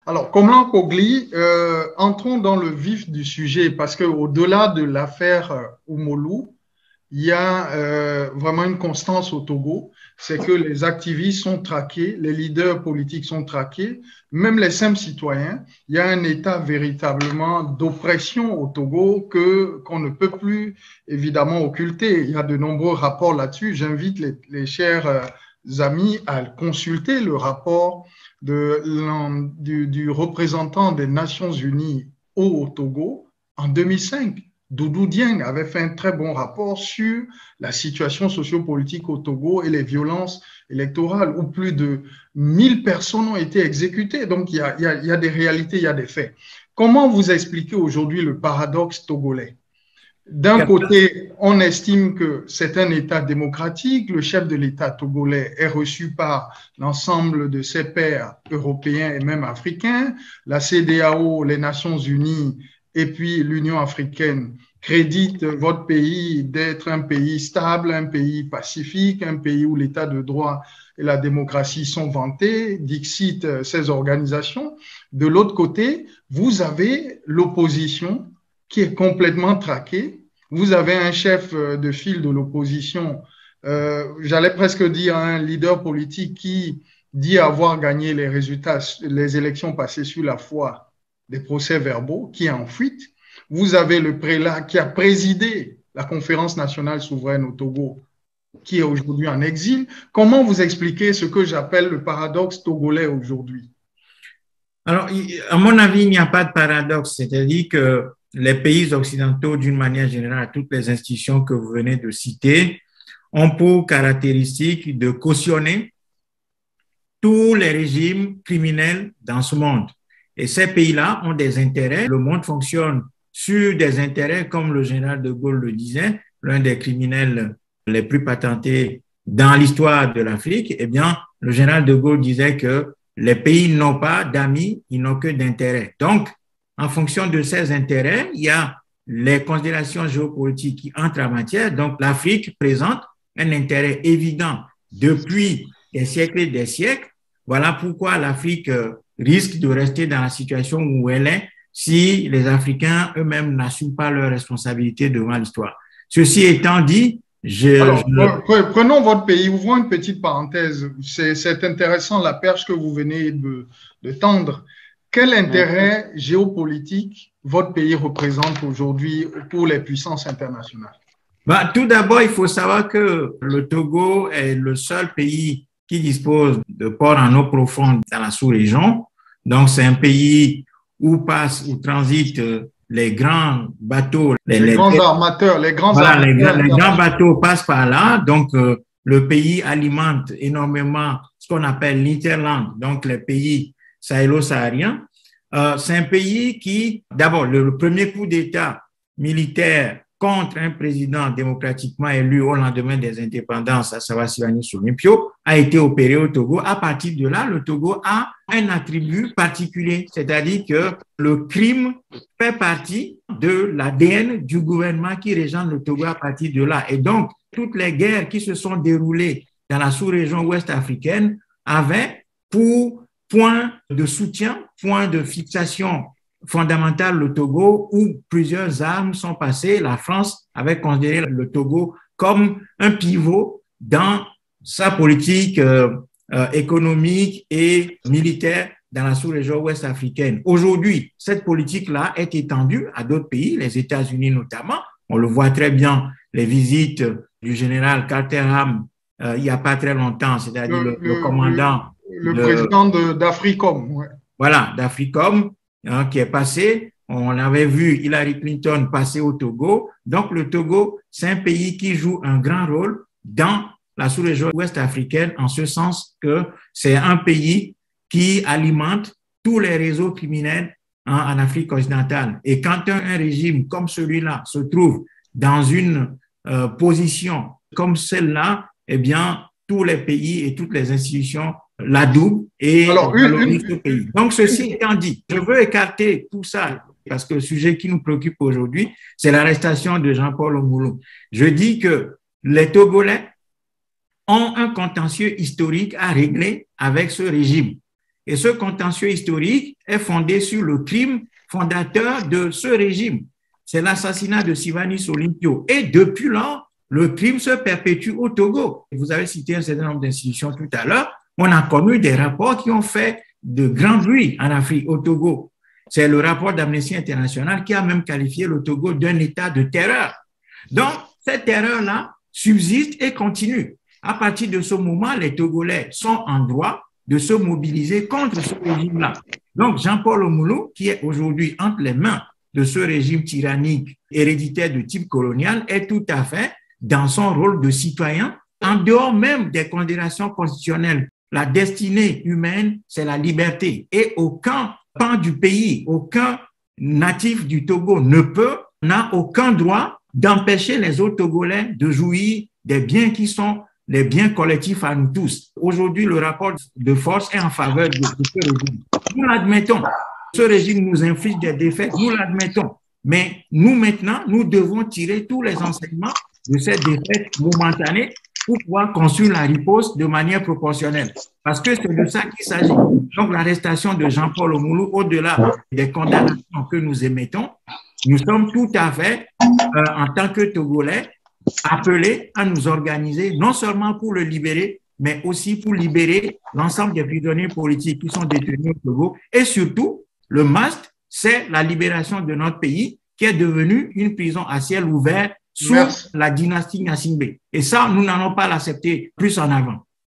Alors, Komlan Kogli, entrons dans le vif du sujet parce qu'au-delà de l'affaire Oumolou, il y a vraiment une constance au Togo, c'est que les activistes sont traqués, les leaders politiques sont traqués, même les simples citoyens. Il y a un état véritablement d'oppression au Togo qu'on ne peut plus évidemment occulter. Il y a de nombreux rapports là-dessus. J'invite les chers amis à consulter le rapport du représentant des Nations Unies au Togo en 2005. Doudou Dieng avait fait un très bon rapport sur la situation sociopolitique au Togo et les violences électorales, où plus de 1000 personnes ont été exécutées. Donc, il y a des réalités, il y a des faits. Comment vous expliquez aujourd'hui le paradoxe togolais? D'un côté, on estime que c'est un État démocratique. Le chef de l'État togolais est reçu par l'ensemble de ses pairs européens et même africains. La CEDEAO, les Nations Unies et puis l'Union africaine créditent votre pays d'être un pays stable, un pays pacifique, un pays où l'État de droit et la démocratie sont vantés, dixit ces organisations. De l'autre côté, vous avez l'opposition qui est complètement traquée. Vous avez un chef de file de l'opposition, j'allais presque dire un leader politique qui dit avoir gagné les résultats, les élections passées sur la foi des procès-verbaux, qui est en fuite. Vous avez le prélat qui a présidé la conférence nationale souveraine au Togo, qui est aujourd'hui en exil. Comment vous expliquez ce que j'appelle le paradoxe togolais aujourd'hui? Alors, à mon avis, il n'y a pas de paradoxe, c'est-à-dire que les pays occidentaux, d'une manière générale, toutes les institutions que vous venez de citer, ont pour caractéristique de cautionner tous les régimes criminels dans ce monde. Et ces pays-là ont des intérêts. Le monde fonctionne sur des intérêts, comme le général de Gaulle le disait, l'un des criminels les plus patentés dans l'histoire de l'Afrique. Eh bien, le général de Gaulle disait que les pays n'ont pas d'amis, ils n'ont que d'intérêts. Donc, en fonction de ces intérêts, il y a les considérations géopolitiques qui entrent en matière. Donc, l'Afrique présente un intérêt évident depuis des siècles et des siècles. Voilà pourquoi l'Afrique risque de rester dans la situation où elle est si les Africains eux-mêmes n'assument pas leurs responsabilités devant l'histoire. Ceci étant dit, prenons votre pays, ouvrons une petite parenthèse. C'est intéressant la perche que vous venez de tendre. Quel intérêt géopolitique votre pays représente aujourd'hui pour les puissances internationales? Tout d'abord, il faut savoir que le Togo est le seul pays qui dispose de ports en eau profonde dans la sous-région. Donc, c'est un pays où transitent les grands bateaux. Les grands armateurs, les grands armateurs. Les grands bateaux passent par là. Donc, le pays alimente énormément ce qu'on appelle l'interland, donc les pays sahélo-sahariens. C'est un pays qui, d'abord, le premier coup d'État militaire contre un président démocratiquement élu au lendemain des indépendances, à savoir Sylvanus Olympio, a été opéré au Togo. À partir de là, le Togo a un attribut particulier, c'est-à-dire que le crime fait partie de l'ADN du gouvernement qui régente le Togo à partir de là. Et donc, toutes les guerres qui se sont déroulées dans la sous-région ouest africaine avaient pour point de soutien, point de fixation fondamentale le Togo, où plusieurs armes sont passées. La France avait considéré le Togo comme un pivot dans sa politique économique et militaire dans la sous-région ouest africaine. Aujourd'hui, cette politique-là est étendue à d'autres pays, les États-Unis notamment. On le voit très bien, les visites du général Carterham il n'y a pas très longtemps, c'est-à-dire le commandant. Le président d'Africom. Ouais. Voilà, d'Africom, qui est passé. On avait vu Hillary Clinton passer au Togo. Donc, le Togo, c'est un pays qui joue un grand rôle dans la sous-région ouest africaine, en ce sens que c'est un pays qui alimente tous les réseaux criminels en Afrique occidentale. Et quand un régime comme celui-là se trouve dans une position comme celle-là, eh bien, tous les pays et toutes les institutions l'adoubent et valorisent le pays. Donc, ceci étant dit, je veux écarter tout ça parce que le sujet qui nous préoccupe aujourd'hui, c'est l'arrestation de Jean-Paul Oumolou. Je dis que les Togolais ont un contentieux historique à régler avec ce régime. Et ce contentieux historique est fondé sur le crime fondateur de ce régime. C'est l'assassinat de Sylvanus Olympio. Et depuis lors, le crime se perpétue au Togo. Vous avez cité un certain nombre d'institutions tout à l'heure. On a connu des rapports qui ont fait de grand bruit en Afrique, au Togo. C'est le rapport d'Amnesty International qui a même qualifié le Togo d'un état de terreur. Donc, cette terreur-là subsiste et continue. À partir de ce moment, les Togolais sont en droit de se mobiliser contre ce régime-là. Donc, Jean-Paul Omoulou, qui est aujourd'hui entre les mains de ce régime tyrannique héréditaire de type colonial, est tout à fait dans son rôle de citoyen, en dehors même des considérations constitutionnelles. La destinée humaine, c'est la liberté. Et aucun pan du pays, aucun natif du Togo n'a aucun droit d'empêcher les autres Togolais de jouir des biens qui sont les biens collectifs à nous tous. Aujourd'hui, le rapport de force est en faveur de ce régime. Nous l'admettons. Ce régime nous inflige des défaites, nous l'admettons. Mais nous, maintenant, nous devons tirer tous les enseignements de cette défaite momentanée pour pouvoir construire la riposte de manière proportionnelle. Parce que c'est de ça qu'il s'agit. Donc, l'arrestation de Jean-Paul Omoulou, au-delà des condamnations que nous émettons, nous sommes tout à fait, en tant que Togolais, appelés à nous organiser, non seulement pour le libérer, mais aussi pour libérer l'ensemble des prisonniers politiques qui sont détenus au Togo. Et surtout, le must, c'est la libération de notre pays, qui est devenu une prison à ciel ouvert sous la dynastie Gnassingbé. Et ça, nous n'allons pas l'accepter plus en avant.